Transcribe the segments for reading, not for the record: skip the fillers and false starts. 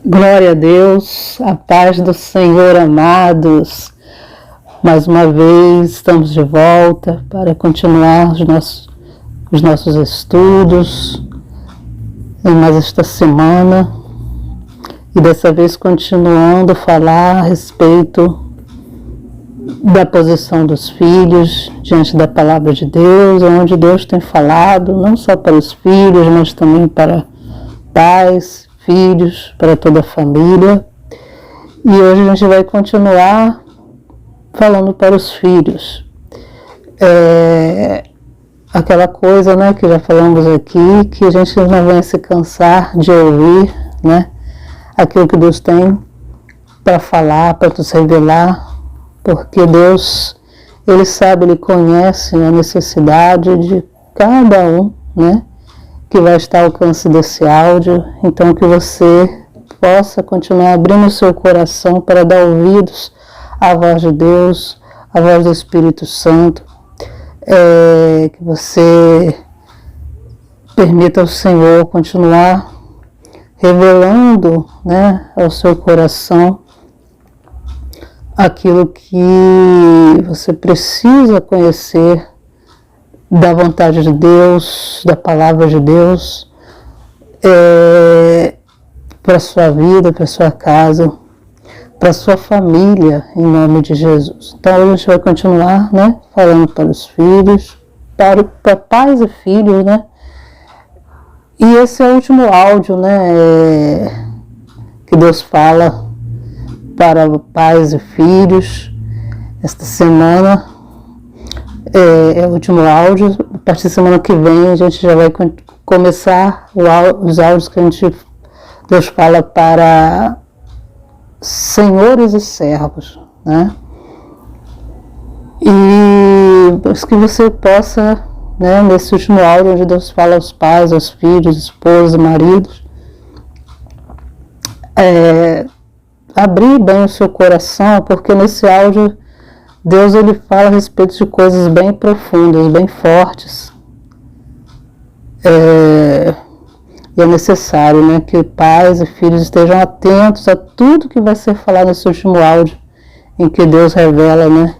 Glória a Deus, a paz do Senhor, amados. Mais uma vez estamos de volta para continuar os nossos estudos em mais esta semana. E dessa vez continuando a falar a respeito da posição dos filhos diante da palavra de Deus, onde Deus tem falado não só para os filhos, mas também para pais, filhos, para toda a família. E hoje a gente vai continuar falando para os filhos. Aquela coisa, né, que já falamos aqui, que a gente não vai se cansar de ouvir, né, aquilo que Deus tem para falar, para nos revelar, porque Deus, Ele sabe, Ele conhece a necessidade de cada um, né, que vai estar ao alcance desse áudio. Então que você possa continuar abrindo o seu coração para dar ouvidos à voz de Deus, à voz do Espírito Santo, que você permita ao Senhor continuar revelando, né, ao seu coração aquilo que você precisa conhecer da vontade de Deus, da palavra de Deus, para a sua vida, para a sua casa, para a sua família, em nome de Jesus. Então a gente vai continuar, né, falando para os filhos, para pais e filhos, né? E esse é o último áudio, né, que Deus fala para pais e filhos. Esta semana é o último áudio. A partir da semana que vem a gente já vai começar os áudios que Deus fala para senhores e servos, né? E que você possa, né, nesse último áudio onde Deus fala aos pais, aos filhos, esposas, maridos, abrir bem o seu coração, porque nesse áudio Deus, Ele fala a respeito de coisas bem profundas, bem fortes. E é necessário, né, que pais e filhos estejam atentos a tudo que vai ser falado nesse último áudio, em que Deus revela, né,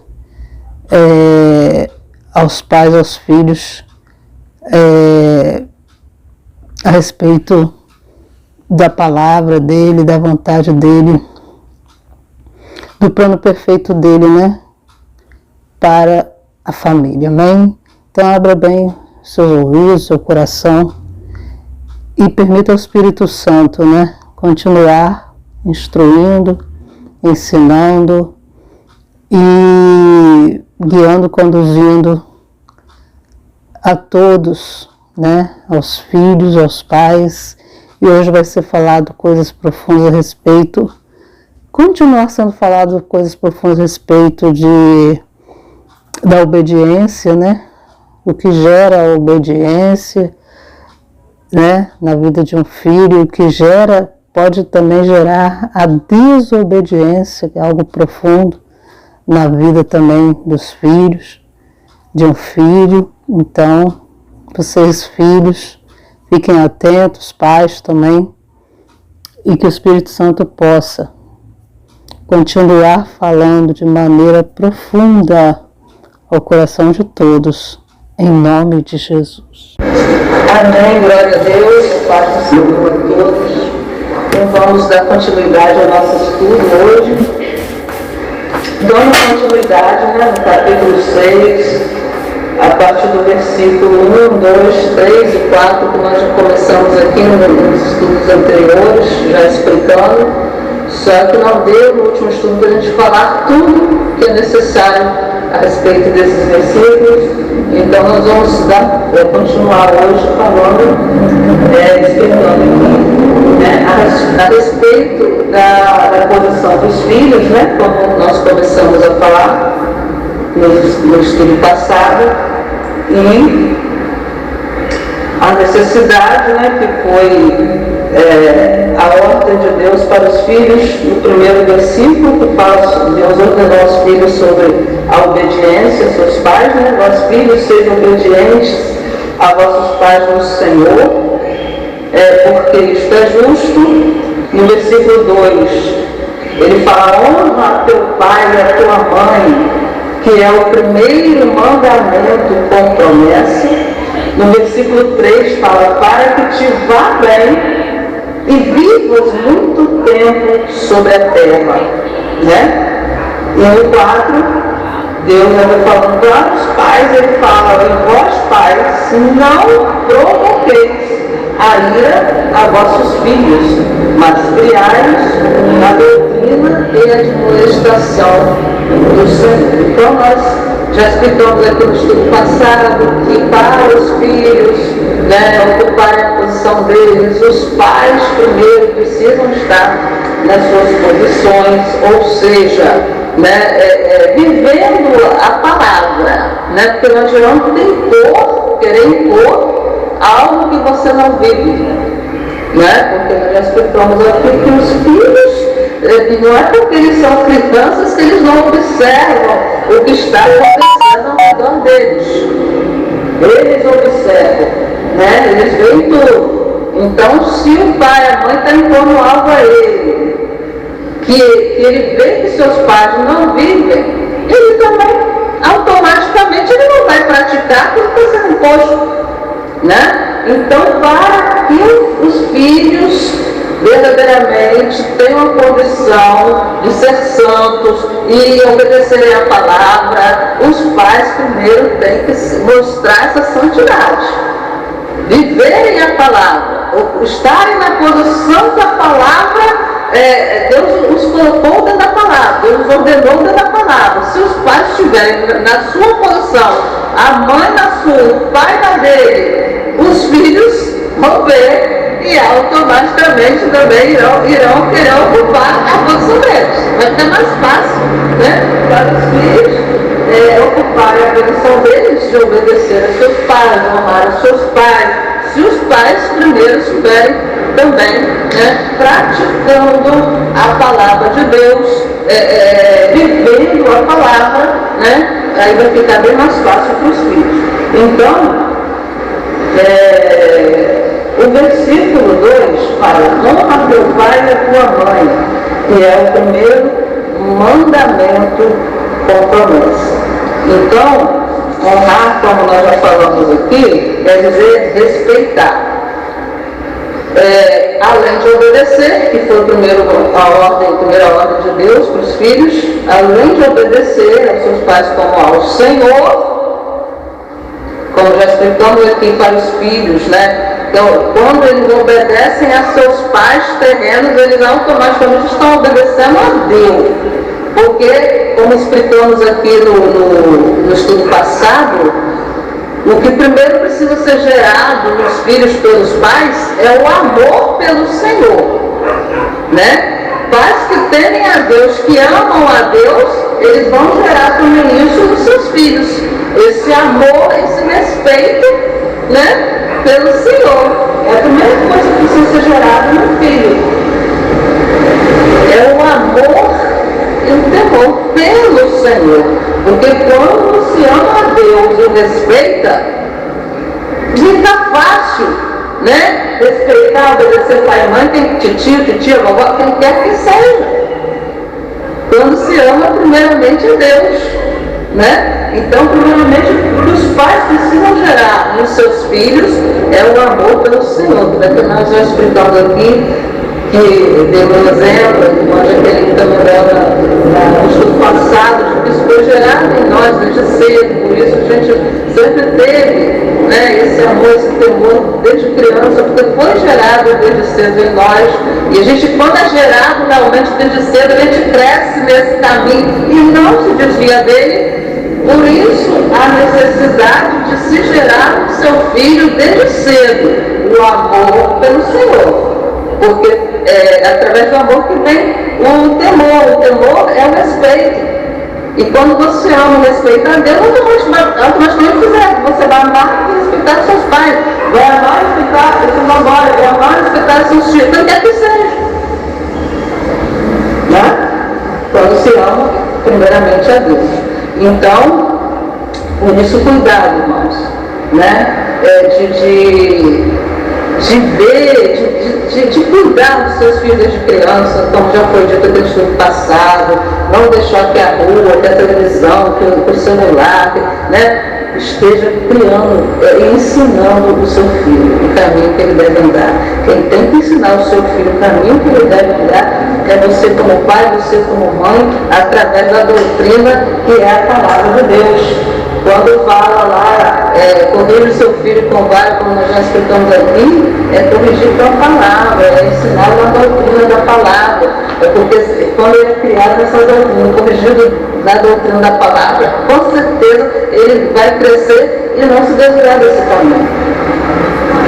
aos pais, aos filhos, a respeito da palavra dEle, da vontade dEle, do plano perfeito dEle, né, para a família, amém? Então abra bem seus ouvidos, seu coração e permita ao Espírito Santo, né, continuar instruindo, ensinando e guiando, conduzindo a todos, né, aos filhos, aos pais. E hoje vai ser falado coisas profundas a respeito, continuar sendo falado coisas profundas a respeito da obediência, né? O que gera a obediência, né, na vida de um filho, o que pode também gerar a desobediência, que é algo profundo na vida também dos filhos, de um filho. Então, vocês filhos, fiquem atentos, pais também, e que o Espírito Santo possa continuar falando de maneira profunda ao coração de todos, em nome de Jesus. Amém, glória a Deus, paz do Senhor a todos. Então vamos dar continuidade ao nosso estudo hoje. Dando continuidade, né, no capítulo 6, a partir do versículo 1, 2, 3 e 4, que nós já começamos aqui nos estudos anteriores, já explicando. Só que não deu no último estudo para a gente falar tudo que é necessário a respeito desses versículos. Então nós vamos continuar hoje falando, explicando aqui, né, a respeito da posição dos filhos, né, como nós começamos a falar no estudo passado, e a necessidade, né, que foi a ordem de Deus para os filhos, no primeiro versículo, que fala, Deus ordenou aos filhos sobre a obediência aos seus pais, né? Vós filhos, sejam obedientes a vossos pais no Senhor, porque isto é justo. No versículo 2, ele fala: honra teu pai e a tua mãe, que é o primeiro mandamento com promessa. No versículo 3 fala: para que te vá bem e vivas muito tempo sobre a terra, né? E no 4, Deus vai falando para os pais, ele fala: e vós pais, não provoqueis a ira a vossos filhos, mas criai-os na doutrina e admoestação do Senhor. Então nós já explicamos aqui no estudo passado que para os filhos, né, ocuparem a posição deles, os pais primeiro precisam estar nas suas posições, ou seja, né, vivendo a palavra, né, porque não adianta querer impor algo que você não vive, né, porque nós já explicamos aqui que os filhos, não é porque eles são crianças que eles não observam o que está acontecendo ao redor deles. Eles observam, né? Eles veem tudo. Então, se o pai e a mãe estão impondo algo a ele, que ele vê que seus pais não vivem, ele também, automaticamente, ele não vai praticar aquilo que está sendo imposto, né? Então, para que os filhos verdadeiramente tenham a condição de ser santos e obedecerem a palavra, os pais primeiro têm que mostrar essa santidade, viverem a palavra, estarem na posição da palavra. Deus os colocou dentro da palavra, Deus os ordenou dentro da palavra. Se os pais estiverem na sua posição, a mãe na sua, o pai na dele, os filhos vão ver e automaticamente também irão querer ocupar a posição deles. Vai ficar mais fácil, né, para os filhos ocuparem a posição deles, de obedecer a seus pais, honrar os seus pais, se os pais primeiro estiverem também, né, praticando a palavra de Deus, vivendo a palavra, né, aí vai ficar bem mais fácil para os filhos. Então, o versículo 2 fala: honra teu pai e a tua mãe, que é o primeiro mandamento com promessa. Então, honrar, como nós já falamos aqui, quer dizer respeitar. Além de obedecer, que foi a primeira ordem de Deus para os filhos, além de obedecer aos seus pais como ao Senhor, como já explicamos aqui para os filhos, né? Então, quando eles obedecem a seus pais terrenos, eles automaticamente estão obedecendo a Deus. Porque, como explicamos aqui no estudo passado, o que primeiro precisa ser gerado nos filhos pelos pais é o amor pelo Senhor, né? Pais que temem a Deus, que amam a Deus, eles vão gerar também isso nos seus filhos. Esse amor, esse respeito, né, pelo Senhor. É a primeira coisa que precisa ser gerada no filho. É o amor e o temor pelo Senhor. Porque quando se ama a Deus e o respeita, fica fácil, né? Respeitar, obedecer pai e mãe, tem tio, titia, vovó, quem quer que seja. Quando se ama primeiramente a Deus, né? Então, primeiramente, o que os pais precisam gerar nos seus filhos é o amor pelo Senhor. Que nós já explicamos aqui, que deu um exemplo, onde aquele também no estudo passado, de que isso foi gerado em nós desde cedo, por isso a gente sempre teve, né, esse amor, esse temor desde criança, porque foi gerado desde cedo em nós, e a gente, quando é gerado realmente desde cedo, a gente cresce nesse caminho e não se desvia dele. Por isso, a necessidade de se gerar no seu filho desde cedo o amor pelo Senhor. Porque é através do amor que vem o temor. O temor é o respeito. E quando você ama e respeita a Deus, automaticamente você vai amar e respeitar seus pais. Vai amar e respeitar seus avós. Vai amar e respeitar seus filhos. Quem quer que seja. Né? Quando se ama, primeiramente a Deus. Então, por isso, cuidado, irmãos, né? De de ver, de cuidar dos seus filhos desde criança, como já foi dito desde o passado, não deixar que a rua, que a televisão, que o celular, né, esteja criando e ensinando o seu filho o caminho que ele deve andar. Quem tem que ensinar o seu filho o caminho que ele deve andar é você como pai, você como mãe, através da doutrina que é a palavra de Deus. Quando fala lá, corrija o seu filho com vara, como nós já explicamos aqui, é corrigir com a palavra, é ensinar a doutrina da palavra. É porque quando ele é criado nessa doutrina, corrigido na doutrina da palavra, com certeza ele vai crescer e não se desviar desse caminho.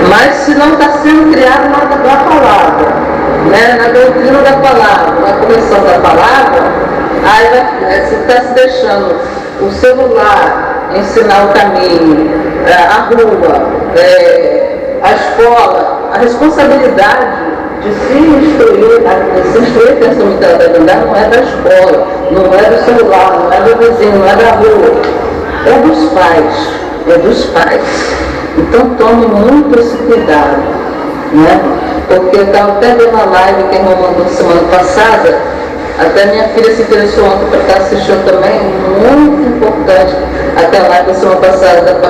Mas se não está sendo criado na palavra, né, na doutrina da palavra, na comissão da palavra, aí você está se deixando o celular ensinar o caminho, a rua, a escola, a responsabilidade de se instruir que essa unidade deve andar não é da escola, não é do celular, não é do vizinho, não é da rua, é dos pais. Então tome muito esse cuidado, né? Porque eu estava até vendo uma live que a irmã mandou semana passada, até minha filha se interessou ontem para estar assistindo também, muito importante, aquela live da semana passada,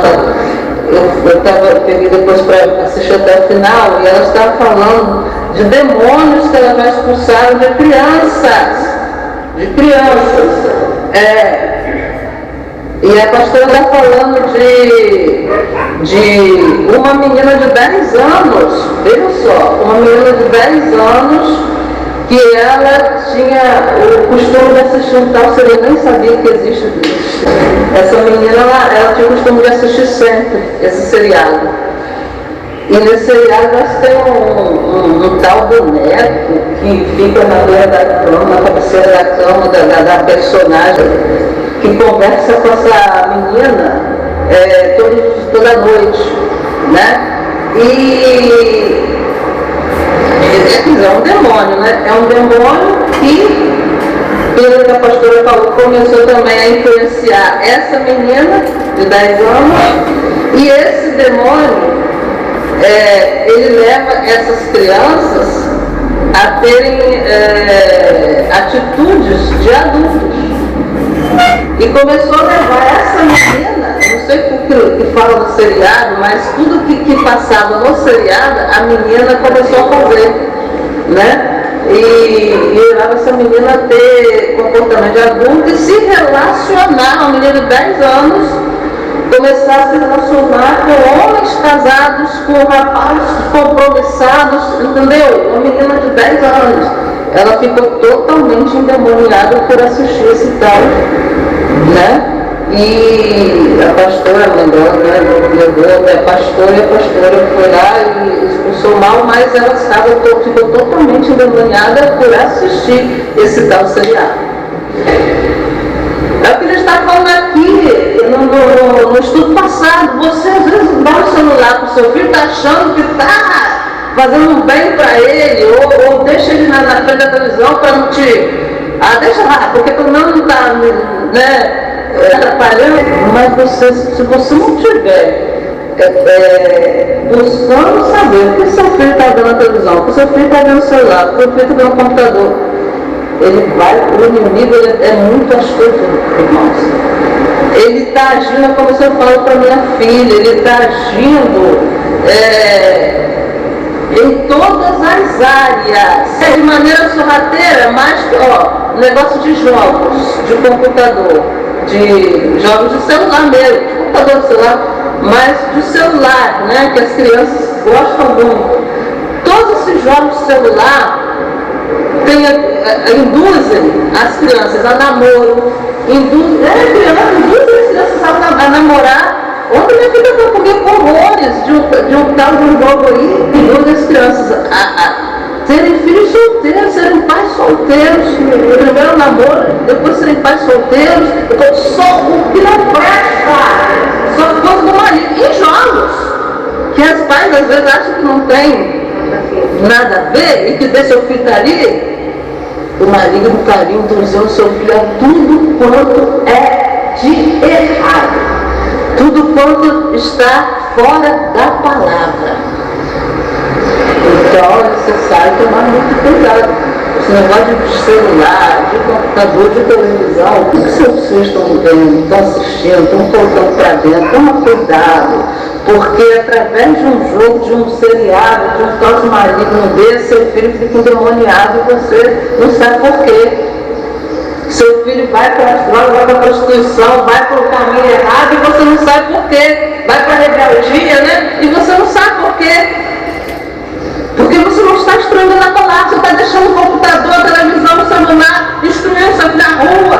eu peguei depois para assistir até o final, e ela estava falando de demônios que ela já expulsaram de crianças. E a pastora está falando de uma menina de 10 anos, veja só, uma menina de 10 anos, que ela tinha o costume de assistir um tal, eu nem sabia que existe. Essa menina, ela tinha o costume de assistir sempre esse seriado. E nesse seriado nós temos um tal boneco que fica na beira da cama, na cabeceira da cama da personagem, que conversa com essa menina toda noite, né? É um demônio, né? É um demônio que, pelo que a pastora falou, começou também a influenciar essa menina de 10 anos, e esse demônio, ele leva essas crianças a terem atitudes de adultos. E começou a levar essa menina, não sei o que fala no seriado, mas tudo que passava no seriado, a menina começou a fazer, né? E levava essa menina a ter comportamento de adulto e se relacionar, uma menina de 10 anos, começar a se relacionar com homens casados, com rapazes compromissados, entendeu? Uma menina de 10 anos. Ela ficou totalmente endemoniada por assistir esse tal, né? E a pastora mandou, né? Levou a pastora foi lá e expulsou mal, mas ela ficou totalmente endemoniada por assistir esse tal seriado. É o que ele está falando aqui no estudo passado. Você às vezes dá o celular para o seu filho, está achando que está fazendo um bem para ele, ou deixa ele na frente da televisão para não te... deixa lá, porque pelo menos não está, né, atrapalhando. Mas se você não tiver buscando saber o que seu filho está vendo na televisão, o que seu filho está vendo no celular, o que seu filho está vendo no computador, o inimigo é muito astuto, irmãos. Ele está agindo, como eu falo para minha filha, ele está agindo em todas as áreas, de maneira sorrateira, mas, negócio de jogos, de computador, de jogos de celular mesmo, de computador de celular, mas de celular, né, que as crianças gostam muito. Todos esses jogos de celular induzem as crianças a namoro, induzem as crianças a namorar. Ontem minha filha foi comigo horrores de um tal de um jogo aí, que induz as crianças a serem filhos solteiros, serem pais solteiros, primeiro namoro, depois serem pais solteiros, só o que não presta, só por causa do marido. E jogos, que as pais às vezes acham que não tem nada a ver e que deixa seu filho ali, o marido está ali induzindo seu filho a tudo quanto é de errado, tudo quanto está fora da palavra. Então é necessário tomar muito cuidado. Esse negócio de celular, de computador, de televisão, o que seus filhos estão vendo, estão assistindo, estão colocando para dentro, toma cuidado, porque através de um jogo, de um seriado, de um troço maligno desse, seu filho fica endemoniado e você não sabe por quê. Seu filho vai para as drogas, vai para a prostituição, vai para o caminho errado e você não sabe por quê. Vai para a rebeldia, né? E você não sabe por quê. Porque você não está instruindo na palavra, você está deixando o computador, a televisão, o celular, instruindo seu filho na rua.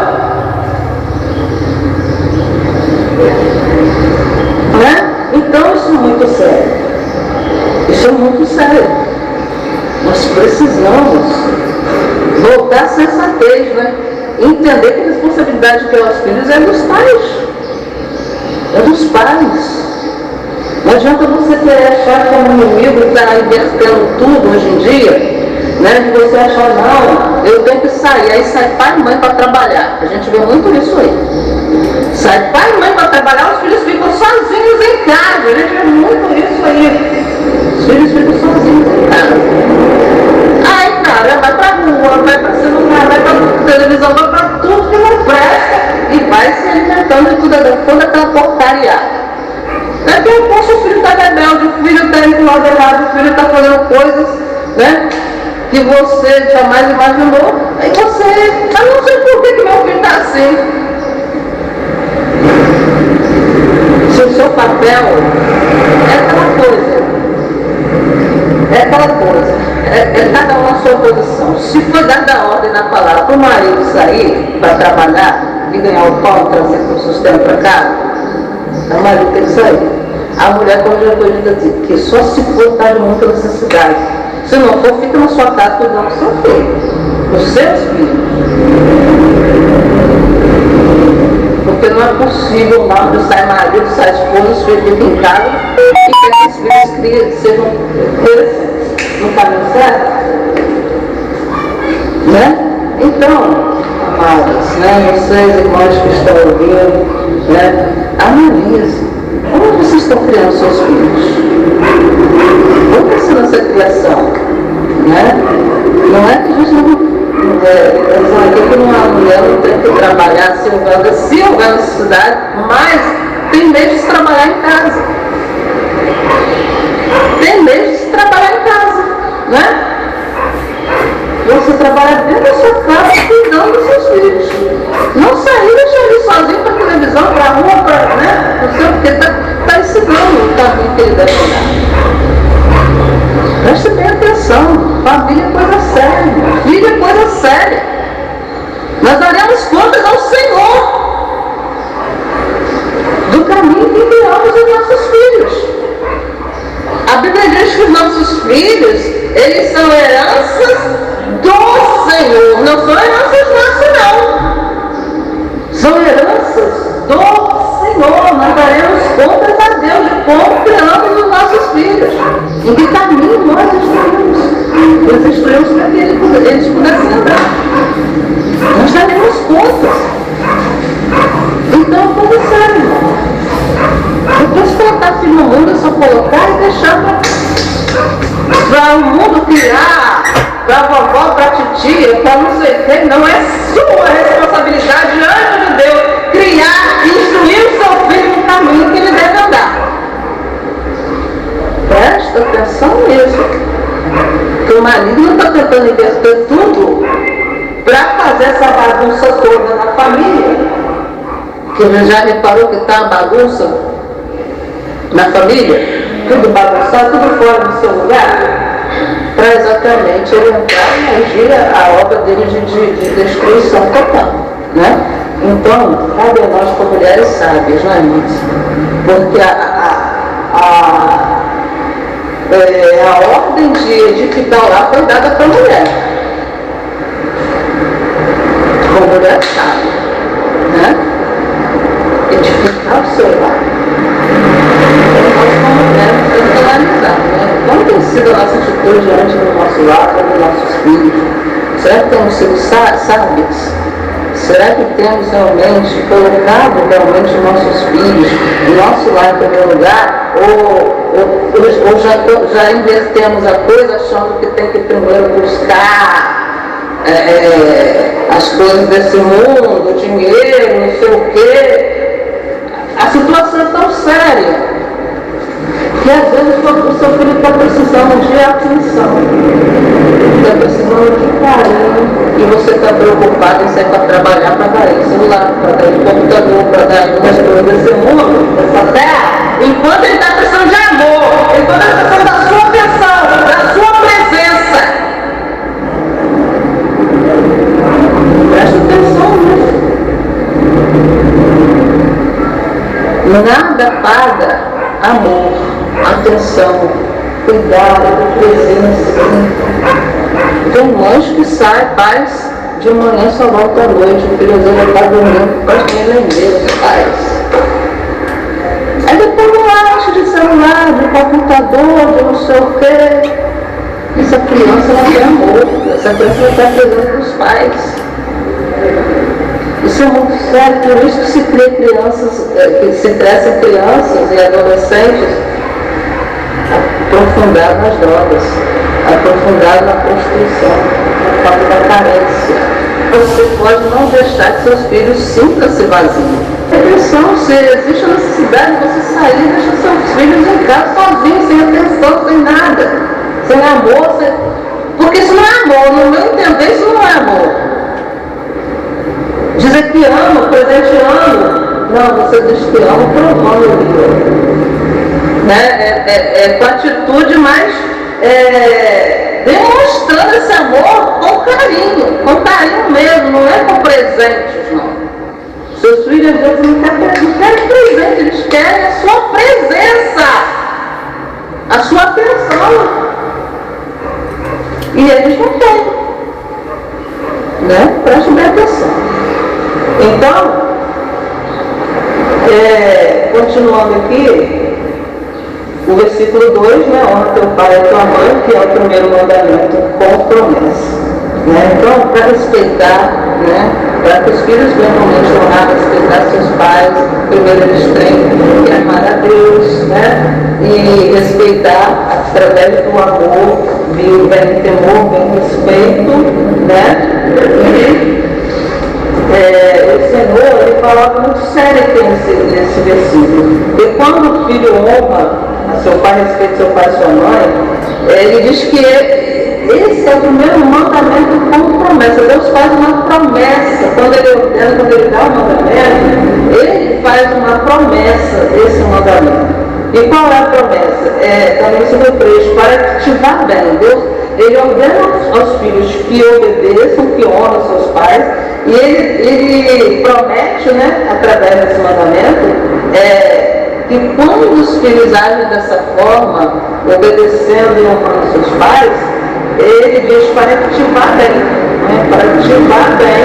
Né? Então isso é muito sério. Isso é muito sério. Nós precisamos voltar à sensatez, né? Entender que a responsabilidade pelos filhos é dos pais. É dos pais. Não adianta você querer achar que o inimigo está invertendo tudo hoje em dia, né? De você achar, não, eu tenho que sair. Aí sai pai e mãe para trabalhar. A gente vê muito isso aí. Sai pai e mãe para trabalhar, os filhos ficam sozinhos em casa. A gente vê muito isso aí. Os filhos ficam sozinhos em casa. Aí, cara, vai pra rua, vai pra celular, vai pra televisão, vai pra tudo que não presta e vai se alimentando de toda aquela porcaria. Daqui a pouco o filho está rebelde, o filho está indo do lado errado, o filho está fazendo coisas, né, que você jamais imaginou. Aí você, eu não sei por que meu filho está assim. Se o seu papel é aquela coisa, é cada um na sua posição. Se for dada a ordem na palavra para o marido sair para trabalhar e ganhar o pão, trazer o sustento para casa, o marido tem que sair. A mulher, como já foi dito aqui, que só se for estar de muita necessidade. Se não for, fica na sua casa cuidando do seu filho, dos seus filhos. Porque não é possível um lado sai marido, sai esposa, os filhos ficam em casa e que esses filhos sejam no caminho certo. Né? Então, amados, né, vocês irmãos que estão ouvindo, né, analise. Como vocês estão criando seus filhos? Como está sendo essa criação? Né? Não é que a gente não... aqui que uma mulher não tem que trabalhar se houver necessidade, mas tem meio de se trabalhar em casa. Tem meio de se trabalhar em casa. Né? Você trabalha dentro da sua casa cuidando dos seus filhos. Não sair e deixar ele sozinho para a televisão, para a rua, para, né? Não sei porque está ensinando o caminho que ele deve andar. Preste bem atenção. Família é coisa séria. Filho é coisa séria. Nós daremos contas ao Senhor do caminho que guiamos os nossos filhos. A Bíblia diz que os nossos filhos, eles são heranças do Senhor, não são heranças nossas, não. São heranças do Senhor. Nós daremos contas a Deus de como criamos os nossos filhos. Em que caminho nós instruímos? Nós instruímos para que eles pudessem andar. Nós daremos contas. Então, como sério, irmão? Depois de colocar filho no mundo, é só colocar e deixar para o mundo criar, para a vovó, para a titia, para não sei quem. Não é sua responsabilidade diante de Deus criar e instruir o seu filho no caminho que ele deve andar. Presta atenção nisso. Porque o marido não está tentando inverter tudo para fazer essa bagunça toda na família. Porque já reparou que está uma bagunça na família? Tudo bagunçado, tudo fora do seu lugar? Para exatamente ele entrar e agir a obra dele de destruição total. Né? Então, cabe a nós como mulheres sábias, não é, irmãos? Porque a ordem de edificar lá foi dada para a mulher. Como mulher sábia. Né? Edificar o seu lar. Então, nós como mulheres temos que analisar, né? Como tem sido a nossa atitude diante do nosso lar, dos nossos filhos? Será que temos sido sábios? Será que temos realmente colocado realmente os nossos filhos, o nosso lar em primeiro lugar? Ou ou já invertemos a coisa achando que tem que primeiro buscar as coisas desse mundo, o dinheiro, não sei o quê. A situação é tão séria que às vezes o seu filho está precisando de atenção, está precisando de carinho, e você está preocupado em sair para trabalhar, para dar isso, celular, para dar o computador, para dar umas coisas desse mundo, dessa terra, enquanto ele está precisando de amor, enquanto ele está precisando da sua atenção, da sua presença. Presta atenção nisso. Nada paga amor, atenção, cuidado, presença. Tem mães que saem, pais, de manhã só volta à noite, o filho dele está dormindo, pode ter lembrado os pais. Aí depois não acha de celular, de computador, de não sei o quê. Essa criança não tem amor, essa criança não está presente dos pais. Isso é muito sério, por isso que se cria crianças, que se crescem crianças e adolescentes aprofundados nas drogas, aprofundados na prostituição, por causa da carência. Você pode não deixar que seus filhos sintam-se vazios. Atenção, se existe a necessidade de você sair e deixar seus filhos em casa sozinhos, sem atenção, sem nada, sem amor, porque isso não é amor, no meu entender isso não é amor. Dizer que ama, presenteando, não, você diz que ama provando o Deus. Né? Com atitude, mas demonstrando esse amor com carinho mesmo, não é com presentes, não. Seus filhos às vezes não querem presente, eles querem a sua presença, a sua atenção. E eles não têm. Né? Preste bem atenção. Então, continuando aqui, o versículo 2, né, honra teu pai e tua mãe, que é o primeiro mandamento com promessa. Né? Então, para respeitar, né, para que os filhos venham realmente honrar, respeitar seus pais, primeiro eles têm que amar a Deus, né, e respeitar através do amor, vem temor, vem respeito, né, o Senhor, ele fala muito sério aqui nesse versículo. E quando o filho honra a seu pai, respeita seu pai e sua mãe, ele diz que esse é o primeiro mandamento com promessa. Deus faz uma promessa. Quando ele ordena, quando ele dá o mandamento, ele faz uma promessa desse mandamento. E qual é a promessa? Está no versículo 3, para te vá bem. Deus, ele ordena aos filhos que obedeçam, que honram seus pais, e ele promete, né, através desse mandamento, que quando os filhos agem dessa forma, obedecendo e honrando seus pais, ele diz para que te vá bem, né, para que te vá bem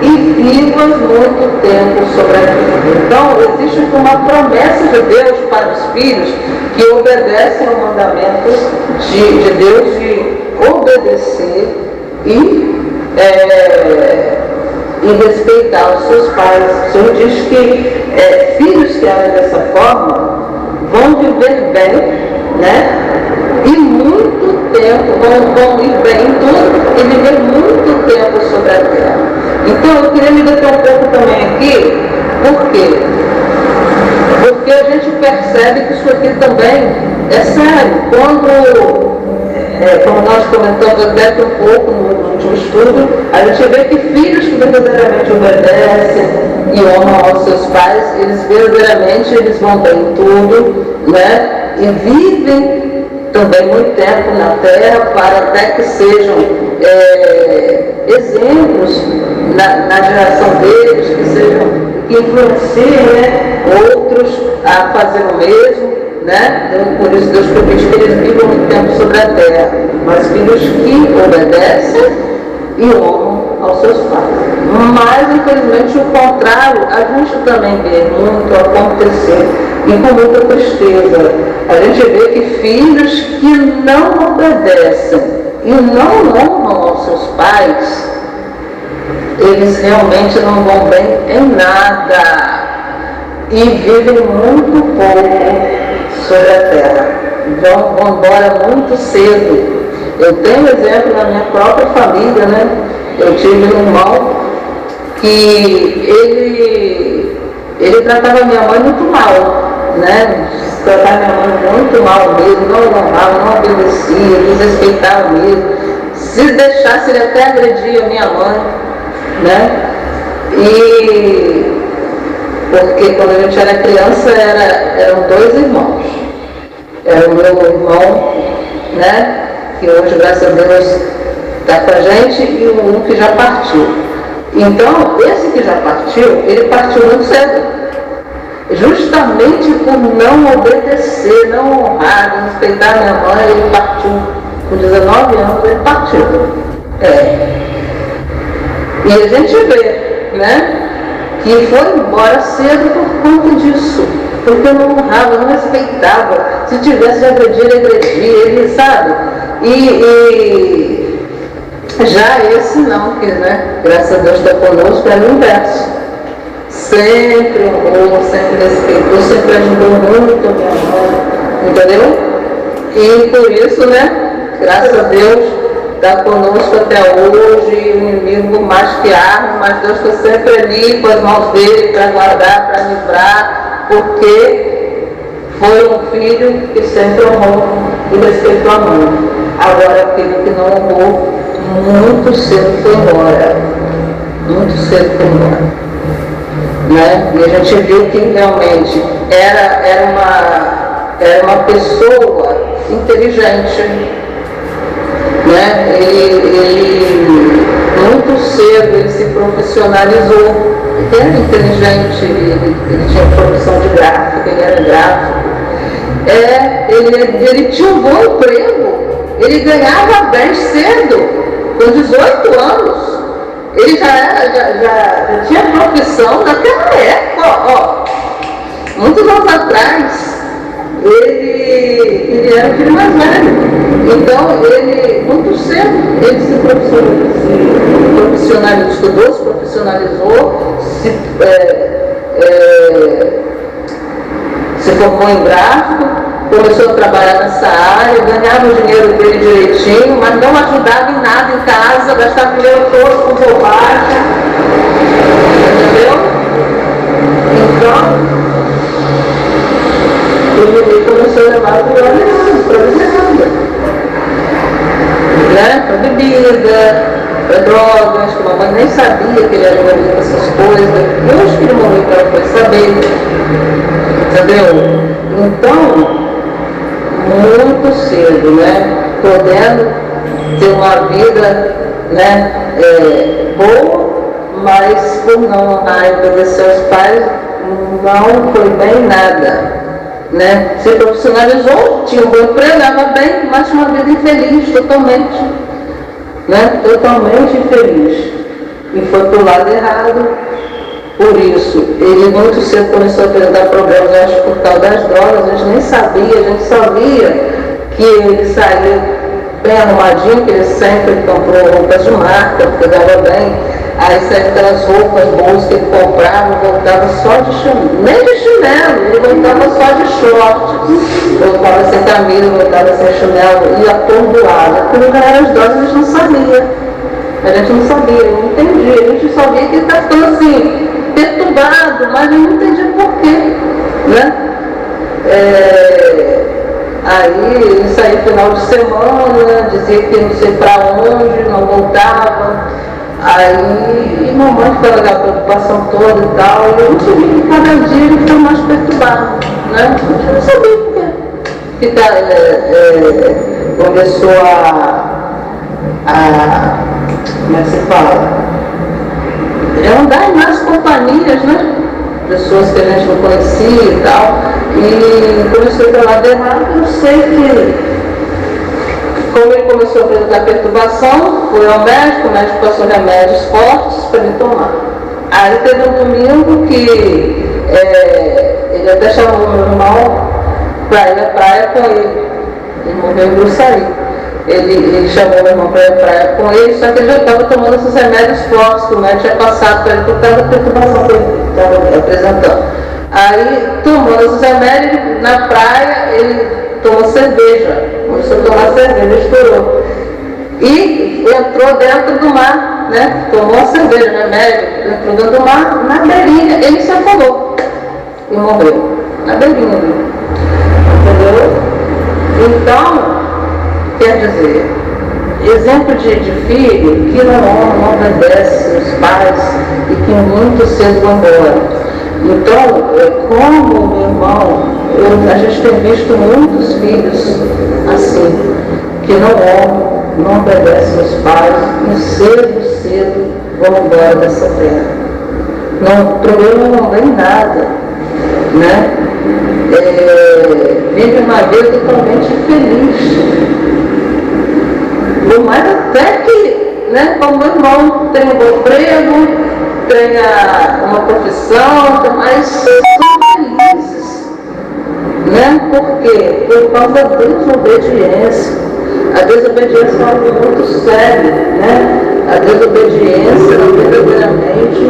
e vivas muito tempo sobre a vida. Então, existe uma promessa de Deus para os filhos que obedecem ao mandamento de Deus de obedecer e respeitar os seus pais. O Senhor diz que filhos que agem dessa forma vão viver bem, né? E muito tempo, vão ir bem em tudo e viver muito tempo sobre a terra. Então eu queria me deter um pouco também aqui, por quê? Porque a gente percebe que isso aqui também é sério. Como nós comentamos até um pouco no último estudo, a gente vê que filhos que verdadeiramente obedecem e honram aos seus pais, eles verdadeiramente vão bem em tudo, né? E vivem também muito tempo na terra para até que sejam exemplos na geração deles, que influenciem, né, outros a fazer o mesmo, né? Então, por isso Deus permite que eles vivam muito tempo sobre a terra, mas filhos que obedecem e honram aos seus pais. Mas, infelizmente, o contrário, a gente também vê muito acontecer, e com muita tristeza. A gente vê que filhos que não obedecem e não honram aos seus pais, eles realmente não vão bem em nada e vivem muito pouco sobre a terra. Vão embora muito cedo. Eu tenho exemplo na minha própria família, né? Eu tive um irmão que ele tratava minha mãe muito mal, né? Tratava minha mãe muito mal mesmo, não honrava, não obedecia, desrespeitava mesmo. Se deixasse, ele até agredia a minha mãe, né? E porque quando a gente era criança eram dois irmãos. Era o meu irmão, né? Que hoje, graças a Deus, está com a gente, e um que já partiu. Então, esse que já partiu, ele partiu muito cedo. Justamente por não obedecer, não honrar, não respeitar minha mãe, ele partiu. Com 19 anos, ele partiu. E a gente vê, né? Que foi embora cedo por conta disso. Porque eu não honrava, não respeitava. Se tivesse de agredir, ele agredia, ele sabe. E já esse não, que, né, graças a Deus está conosco, é o inverso. Sempre honrou, sempre respeitou, sempre ajudou muito a minha mãe, entendeu? E por isso, né, graças a Deus, está conosco até hoje, o inimigo mais que arma, mas Deus está sempre ali com as mãos dele para guardar, para livrar, porque foi um filho que sempre honrou e respeitou a mãe. Agora, aquele que não honrou, muito cedo foi embora. Muito cedo foi embora. Né? E a gente viu que realmente era uma pessoa inteligente. Né? Ele muito cedo ele se profissionalizou. Ele era inteligente, ele tinha profissão de gráfico, ele era gráfico. Ele tinha um bom emprego. Ele ganhava bem cedo, com 18 anos. Ele já tinha profissão naquela época, muitos anos atrás. Ele era o filho mais velho. Então, ele, muito cedo, ele se profissionalizou, estudou, se profissionalizou, se formou em gráfico. Começou a trabalhar nessa área, ganhava o dinheiro dele direitinho, mas não ajudava em nada em casa, gastava o dinheiro todo com bobagem. Entendeu? Então, ele começou a levar para bebida, né? Para bebida, para drogas, que a mamãe nem sabia que ele era envolvido com essas coisas. Depois que ele morreu, que ela foi saber. Entendeu? Então, muito cedo, né? Podendo ter uma vida, né, boa, mas por não honrar e obedecer aos pais, não foi bem nada. Né? Se profissionalizou, tinha um bom emprego, ganhava bem, mas tinha uma vida infeliz, totalmente. Né? Totalmente infeliz. E foi para o lado errado. Por isso, ele muito cedo começou a apresentar problemas, acho que por causa das drogas, a gente nem sabia, a gente só via que ele saiu bem arrumadinho, que ele sempre comprou roupas de marca, porque dava bem, aí saía aquelas roupas boas que ele comprava, voltava só de chinelo, nem de chinelo, ele voltava só de short, voltava sem camisa, voltava sem chinelo, e atordoado. Aquilo já era as drogas, a gente não sabia. A gente não sabia, não entendia, a gente só via que ele estava ficando assim, perturbado, mas eu não entendia porquê, né? Aí ele saía no final de semana, dizia que não sei para onde, não voltava. Aí mamãe ficava aquela preocupação toda e tal, e eu não sabia que cada dia ele ficava mais perturbado, né? Eu não sabia porquê. Começou como é que se fala? Andar em mais companhias, né? Pessoas que a gente não conhecia e tal. E começou a ir para lá de errado. Eu sei que, como ele começou a apresentar perturbação, foi ao médico, o médico passou remédios fortes para ele tomar. Aí teve um domingo que ele até chamou o meu irmão para ir à praia com ele. Ele morreu em Gruçaí. Ele chamou meu irmão para ir à praia com ele, só que ele já estava tomando esses remédios fortes que o médico tinha passado para ele por causa da perturbação que ele estava apresentando. Aí tomou Zé Médio, na praia, ele tomou cerveja, começou a tomar cerveja, estourou. E entrou dentro do mar, né? Tomou a cerveja, né? Médio, entrou dentro do mar, na beirinha, ele se afogou e morreu, na beirinha ali. Entendeu? Então, quer dizer, exemplo de filho que não obedece os pais e que muito cedo vão embora. Então, como meu irmão, a gente tem visto muitos filhos assim, que não honram, não obedecem aos pais e cedo vão embora dessa terra. Não, primeiro não vem nada, né? Vive uma vida totalmente infeliz. Por mais até que, né, como meu irmão tem um bom emprego, tenha uma profissão, mas são felizes. Né? Por quê? Por causa da desobediência. A desobediência é algo muito sério, né? A desobediência, verdadeiramente,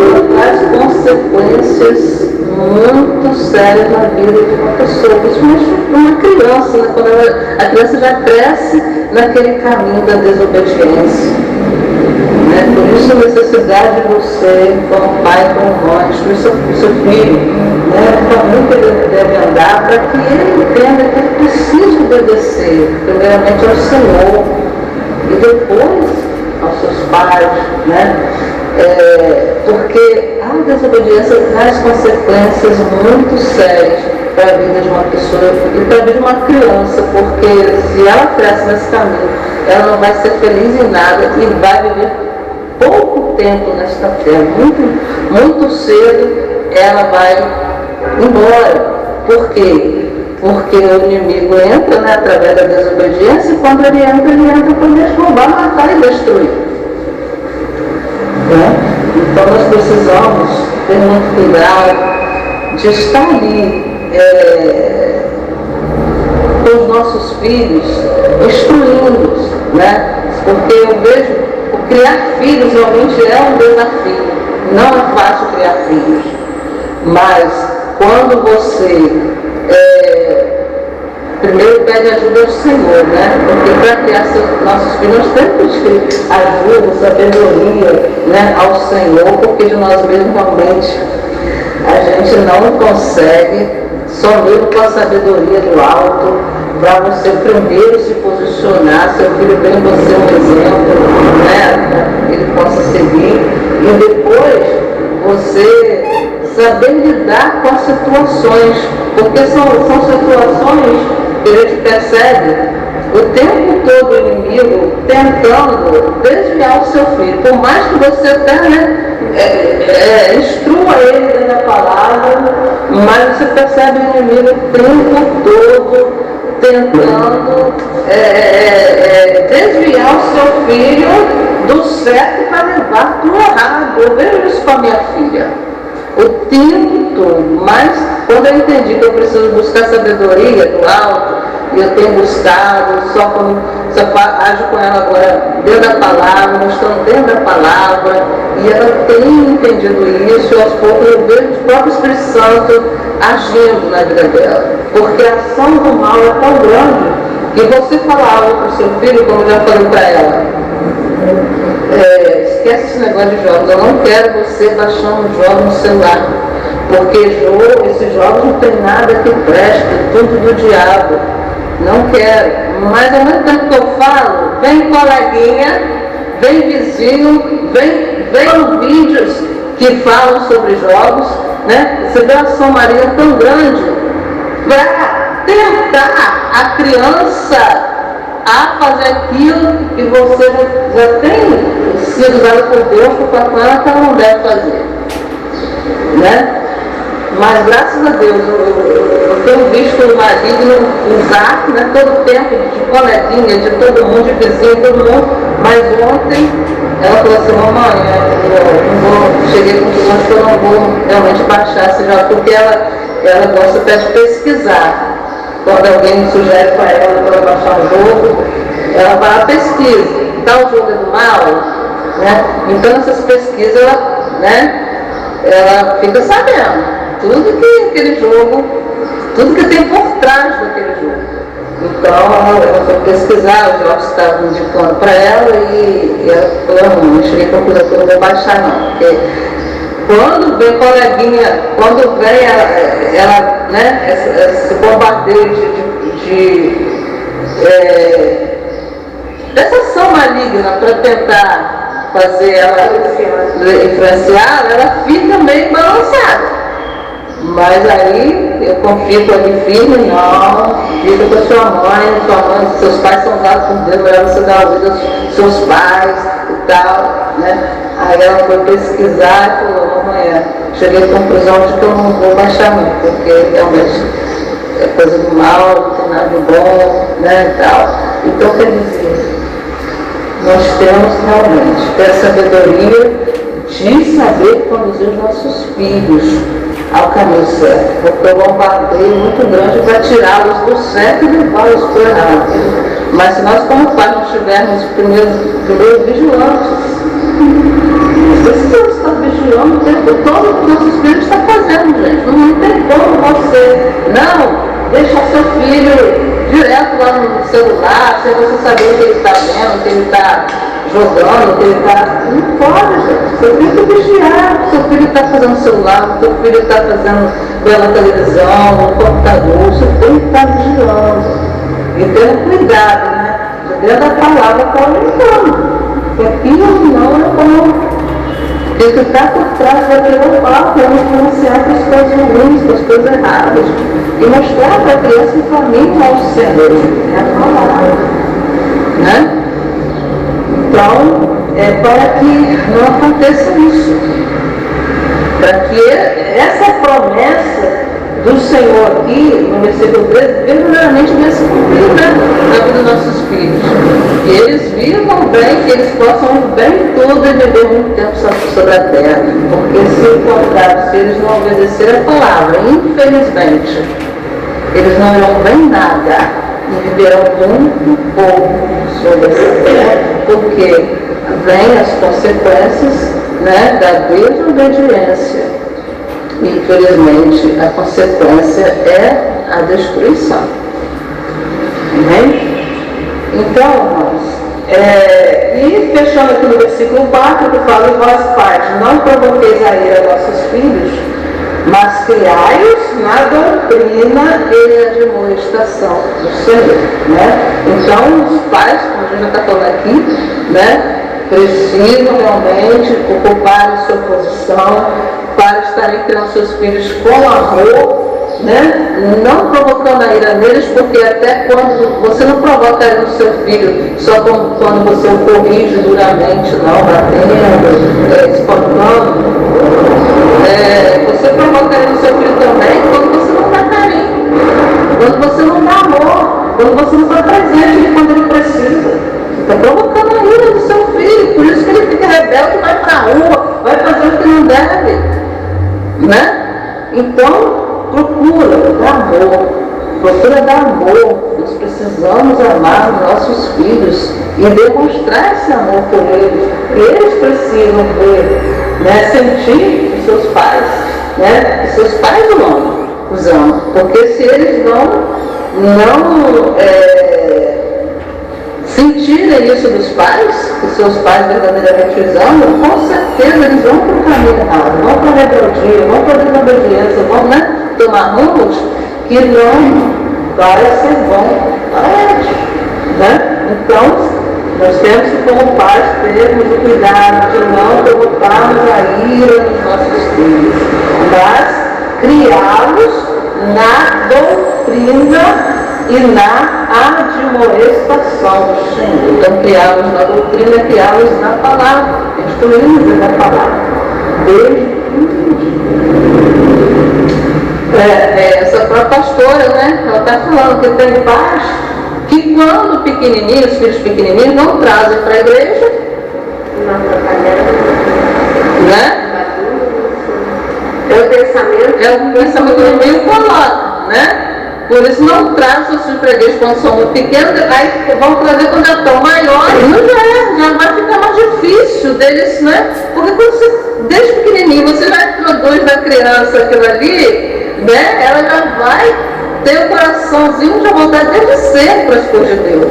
ela traz consequências muito sérias na vida de uma pessoa, principalmente uma criança, né? Quando a criança já cresce naquele caminho da desobediência. Né? Por isso a necessidade de você, como pai, como mãe, instruir seu filho, né? O caminho que ele deve andar, para que ele entenda que ele precisa obedecer, primeiramente ao Senhor, e depois aos seus pais, né? Porque a desobediência traz consequências muito sérias para a vida de uma pessoa e para a vida de uma criança, porque se ela cresce nesse caminho, ela não vai ser feliz em nada e vai viver pouco tempo nesta terra, muito cedo ela vai embora. Por quê? Porque o inimigo entra, né, através da desobediência, e quando ele entra para roubar, matar e destruir. Né? Então nós precisamos ter muito cuidado de estar ali com os nossos filhos, instruindo-os, né? Porque eu vejo que criar filhos realmente é um desafio. Não é fácil criar filhos, mas quando você primeiro pede ajuda ao Senhor, né? Porque para criar nossos filhos nós temos que ajuda, sabedoria, né, ao Senhor, porque de nós mesmos realmente a gente não consegue, só mesmo com a sabedoria do alto, para você primeiro se posicionar, seu filho tem em você um exemplo, né? Ele possa seguir, e depois você saber lidar com as situações, porque são situações que a gente percebe o tempo todo o inimigo tentando desviar o seu filho. Por mais que você até, né, instrua ele na palavra, mas você percebe o inimigo o tempo todo tentando desviar o seu filho do certo para levar para o errado. Eu vejo isso com a minha filha o tempo todo, mas quando eu entendi que eu preciso buscar sabedoria do alto, e eu tenho buscado, só ajo com ela agora dentro da palavra, mostrando dentro da palavra, e ela tem entendido isso, e aos poucos eu vejo o próprio Espírito Santo agindo na vida dela, porque a ação do mal é tão grande que você falar algo para o seu filho, como eu já falei para ela, esquece esse negócio de jogos, eu não quero você baixando jogos no celular, porque esses jogos não tem nada que preste, tudo do diabo, não quero. Mas ao mesmo tempo que eu falo, vem coleguinha, vem vizinho, vem vídeos que falam sobre jogos, né? Você vê a ação marinha tão grande para tentar a criança a fazer aquilo que você já tem sido usado por Deus para falar com ela que ela não deve fazer, né? Mas graças a Deus eu tenho visto o maligno usar, né, todo o tempo de coleguinha, de todo mundo, de vizinho, todo mundo. Mas ontem ela falou assim: mamãe, cheguei à conclusão que eu não vou realmente baixar esse jogo, porque ela gosta até de pesquisar. Quando alguém sugere para ela baixar um jogo, ela vai à pesquisa. Tal jogo é do mal, né? Então essas pesquisas ela fica sabendo. tudo que aquele jogo, tudo que tem por trás daquele jogo. Então ela foi pesquisar, os jogos estavam indicando para ela e ela falou, não cheguei à conclusão que eu não vou baixar não, porque quando vem coleguinha, quando vem ela né, esse bombardeio dessa ação maligna para tentar fazer ela influenciar, ela fica meio balançada. Mas aí eu confio com ele firme, não, fica com a sua mãe, seus pais são dados por Deus, melhor você dar ouvido aos seus pais e tal, né? Aí ela foi pesquisar e falou, mãe, cheguei à conclusão de que eu não vou baixar muito, porque realmente é coisa do mal, não tem nada de bom, né, e tal. Então, quer dizer, nós temos realmente ter a sabedoria de saber conduzir os nossos filhos ao caminho certo, porque o bombardeio muito grande para tirá-los do certo e levá-los para o errado. Mas se nós, como pais, não estivermos primeiro vigilantes, precisamos estar vigiando o tempo todo o que nossos filhos estão fazendo, gente. Não tem como você não deixar seu filho direto lá no celular, sem você saber o que ele está vendo, o que ele está jogando, o que ele está... Não pode, gente. Seu filho tem que vigiar. Seu filho está fazendo celular, seu filho está fazendo pela televisão, no computador, seu filho está vigilando. E tendo cuidado, né? De dentro da palavra está orientando. Porque aquilo não é bom. Porque que está por trás daquele local, vamos influenciar para as coisas ruins, para as coisas erradas. E mostrar para a criança o caminho ao Senhor. É a palavra. Né? Então, para que não aconteça isso. Para que essa promessa do Senhor aqui, no versículo 13, verdadeiramente venha se cumprir, né, na vida dos nossos filhos. Que eles vivam bem, que eles possam bem tudo e viver muito tempo sobre a terra. Porque se contrário, se eles não obedecerem a palavra, infelizmente, eles não irão bem nada e viverão muito pouco sobre essa terra, porque vêm as consequências, né, da desobediência. E, infelizmente, a consequência é a destruição. Amém? Então, irmãos, e fechando aqui no versículo 4, que fala, e vós pais, não provoqueis a ira a vossos filhos, mas criai-os na doutrina e na admoestação do Senhor. Né? Então, os pais, como a gente já está falando aqui, né, precisam realmente ocupar sua posição para estarem criando seus filhos com amor, né? Não provocando a ira neles, porque até quando você não provoca a ira no seu filho, só quando você o corrige duramente, não, batendo, espancando, você provoca a ira no seu filho também quando você não dá carinho, quando você não dá amor, quando você não está presente quando ele precisa. Você está provocando a ira do seu filho, por isso que ele fica rebelde, vai para a rua, vai fazer o que não deve. Né? Então, procura dar amor. Nós precisamos amar os nossos filhos e demonstrar esse amor por eles. Eles precisam ver, né, sentir os seus pais, né? Que seus pais os amam, porque se eles não sentirem isso dos pais, que seus pais verdadeiramente os amam, com certeza eles vão para o caminho errado, vão para a rebeldia, vão para a desobediência, vão, né, tomar rumos que não vai ser bom para eles. Né? Então, nós temos que, como pais, termos o cuidado de não provocarmos a ira dos nossos filhos, mas criá-los na doutrina e na admoestação do Senhor. Então, criá-los na doutrina, criá-los na palavra, instruí-los na palavra. Desde essa própria pastora, né? Ela está falando que tem pais que quando pequenininhos, filhos pequenininhos, não trazem para a igreja, né? É o pensamento do meio coloca, né? Por isso não traz os filhos para a igreja quando são muito pequenos, aí vão trazer quando já estão maiores, já vai ficar mais difícil deles, né? Porque quando você, desde pequenininho, você já introduz na criança aquilo ali, né, ela já vai ter o coraçãozinho de vontade desde cedo para as coisas de Deus.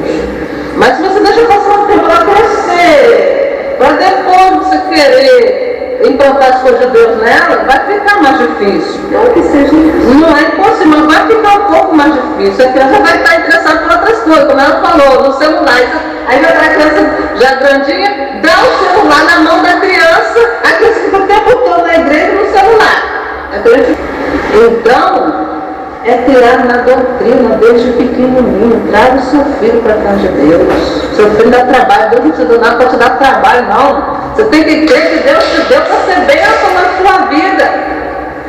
Mas se você deixa passar um tempo ela crescer, para depois você querer implantar as coisas de Deus nela, vai ficar mais difícil. Não que seja difícil. Não é impossível, mas vai ficar um pouco mais difícil. A criança vai estar interessada por outras coisas, como ela falou, no celular. Aí vai estar a criança já grandinha, dá o celular na mão da criança, a criança fica o tempo todo na igreja no celular. Então, é criar na doutrina desde pequenininho. Traga o seu filho para a casa de Deus. Seu filho dá trabalho, Deus não te dá nada para te dar trabalho, não. Você tem que crer que Deus te deu para ser bênção na sua vida.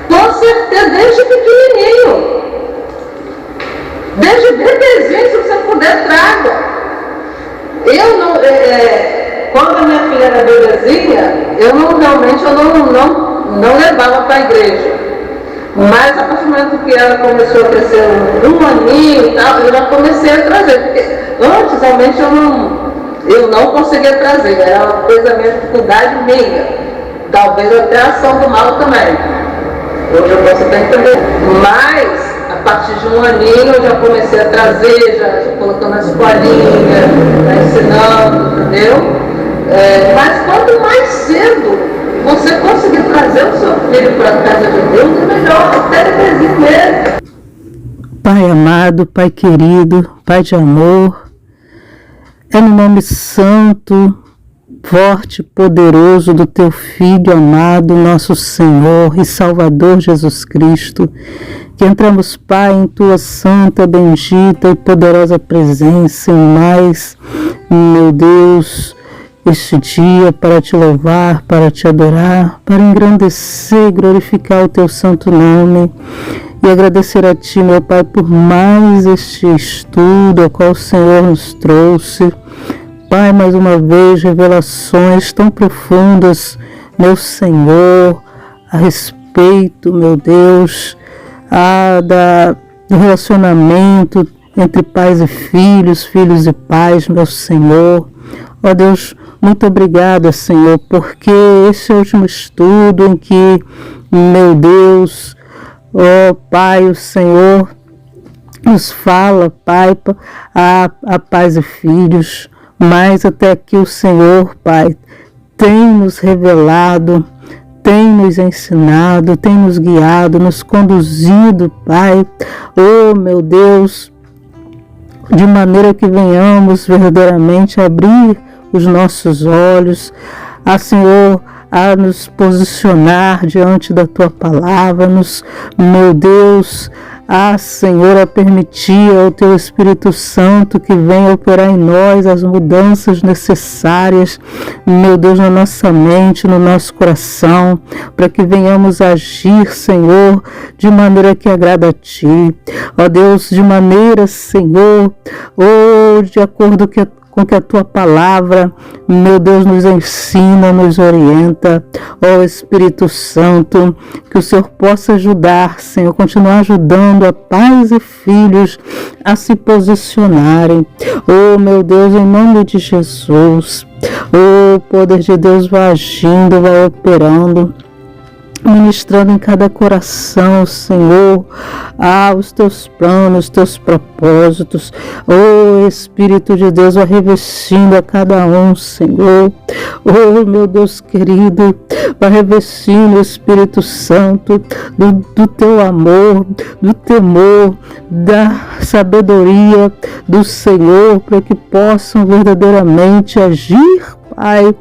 Com certeza, desde pequenininho. Desde bebezinho, se você puder, traga. Eu não, quando a minha filha era bebezinha, eu não levava para a igreja. Mas a partir do momento que ela começou a crescer um aninho e tal, eu já comecei a trazer. Porque antes, realmente, eu não conseguia trazer. Era uma coisa, minha dificuldade minha. Talvez até a ação do mal também. Hoje eu posso até entender. Mas, a partir de um aninho, eu já comecei a trazer, já colocando as escolinhas, ensinando, entendeu? Mas quanto mais cedo você conseguir trazer o seu filho para a casa de Deus, é melhor, até bebezinho mesmo. Pai amado, Pai querido, Pai de amor, é no nome santo, forte, poderoso do Teu Filho amado, nosso Senhor e Salvador Jesus Cristo, que entramos, Pai, em Tua santa, bendita e poderosa presença, em mais, meu Deus, este dia para Te louvar, para Te adorar, para engrandecer e glorificar o Teu santo nome e agradecer a Ti, meu Pai, por mais este estudo ao qual o Senhor nos trouxe. Pai, mais uma vez, revelações tão profundas, meu Senhor, a respeito, meu Deus, do relacionamento entre pais e filhos, filhos e pais, meu Senhor. Ó Deus, muito obrigada, Senhor, porque esse é o último estudo em que, meu Deus, ó Pai, o Senhor nos fala, Pai, a pais e filhos, mas até aqui o Senhor, Pai, tem nos revelado, tem nos ensinado, tem nos guiado, nos conduzido, Pai, oh meu Deus, de maneira que venhamos verdadeiramente abrir os nossos olhos, Senhor, a nos posicionar diante da Tua palavra, meu Deus, Senhor, a permitir ao Teu Espírito Santo que venha operar em nós as mudanças necessárias, meu Deus, na nossa mente, no nosso coração, para que venhamos agir, Senhor, de maneira que agrada a Ti. Ó Deus, de maneira, Senhor, de acordo com que a Tua palavra, meu Deus, nos ensina, nos orienta. Ó Espírito Santo, que o Senhor possa ajudar, Senhor, continuar ajudando a pais e filhos a se posicionarem. Oh, meu Deus, em nome de Jesus, o poder de Deus vai agindo, vai operando, ministrando em cada coração, Senhor, os Teus planos, os Teus propósitos. Oh, Espírito de Deus, vai revestindo a cada um, Senhor. Oh, meu Deus querido, vai revestindo o Espírito Santo do Teu amor, do temor, da sabedoria do Senhor, para que possam verdadeiramente agir, Pai,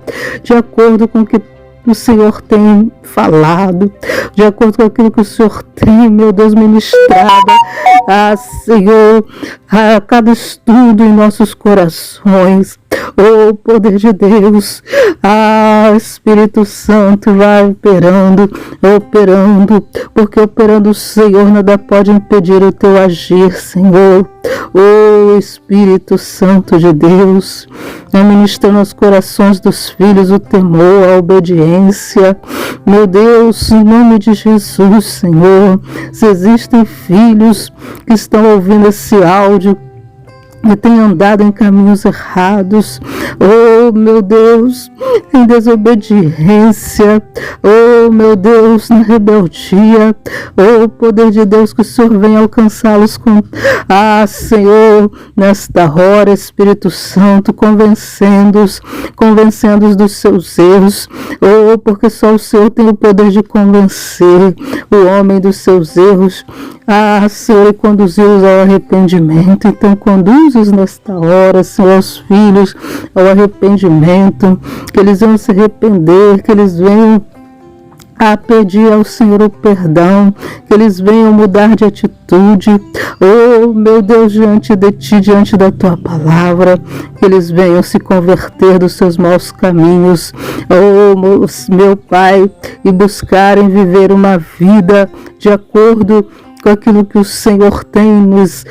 de acordo com o que o Senhor tem falado, de acordo com aquilo que o Senhor tem, meu Deus, ministrado, Senhor, a cada estudo em nossos corações. Oh, poder de Deus, Espírito Santo, vai operando, porque operando o Senhor, nada pode impedir o Teu agir, Senhor. Oh, Espírito Santo de Deus, ministrando aos corações dos filhos o temor, a obediência. Meu Deus, em nome de Jesus, Senhor, se existem filhos que estão ouvindo esse áudio, e tem andado em caminhos errados, oh meu Deus, em desobediência, oh meu Deus, na rebeldia, oh poder de Deus, que o Senhor venha alcançá-los com, Senhor, nesta hora, Espírito Santo, convencendo-os dos seus erros, oh, porque só o Senhor tem o poder de convencer o homem dos seus erros, Senhor, e conduzi-los ao arrependimento. Então conduz-os nesta hora, Senhor, os filhos ao arrependimento, que eles venham se arrepender, que eles venham a pedir ao Senhor o perdão, que eles venham mudar de atitude, oh meu Deus, diante de Ti, diante da Tua palavra, que eles venham se converter dos seus maus caminhos, oh meu Pai, e buscarem viver uma vida de acordo com aquilo que o Senhor tem nos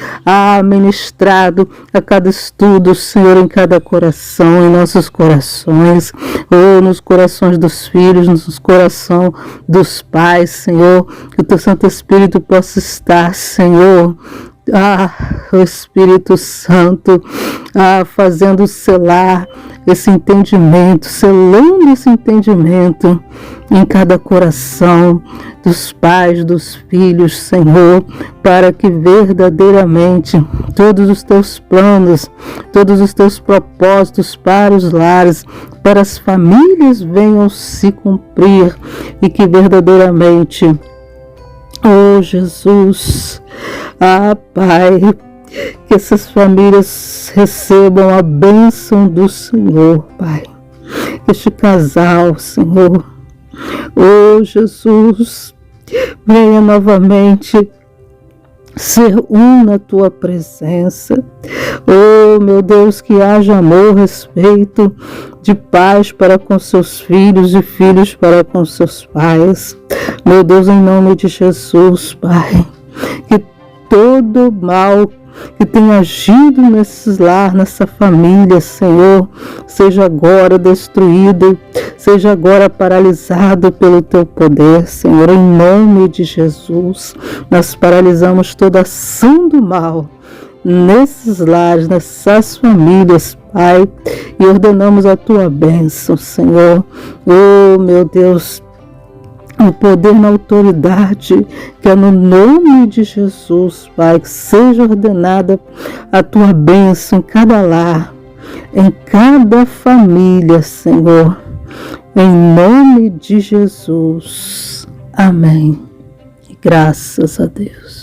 ministrado a cada estudo, Senhor, em cada coração, em nossos corações, ou nos corações dos filhos, nos corações dos pais, Senhor, que o Teu Santo Espírito possa estar, Senhor, o Espírito Santo, fazendo selar esse entendimento, selando esse entendimento em cada coração dos pais, dos filhos, Senhor, para que verdadeiramente todos os Teus planos, todos os Teus propósitos para os lares, para as famílias venham se cumprir e que verdadeiramente, oh Jesus, Pai, que essas famílias recebam a bênção do Senhor, Pai. Este casal, Senhor, oh Jesus, venha novamente ser na Tua presença. Oh, meu Deus, que haja amor, respeito, de paz para com seus filhos e filhos para com seus pais. Meu Deus, em nome de Jesus, Pai, que todo mal que tem agido nesses lar, nessa família, Senhor, seja agora destruído, seja agora paralisado pelo Teu poder, Senhor, em nome de Jesus. Nós paralisamos toda ação do mal nesses lares, nessas famílias, Pai, e ordenamos a Tua bênção, Senhor. Oh, meu Deus, o poder na autoridade, que é no nome de Jesus, Pai, que seja ordenada a Tua bênção em cada lar, em cada família, Senhor, em nome de Jesus. Amém. E graças a Deus.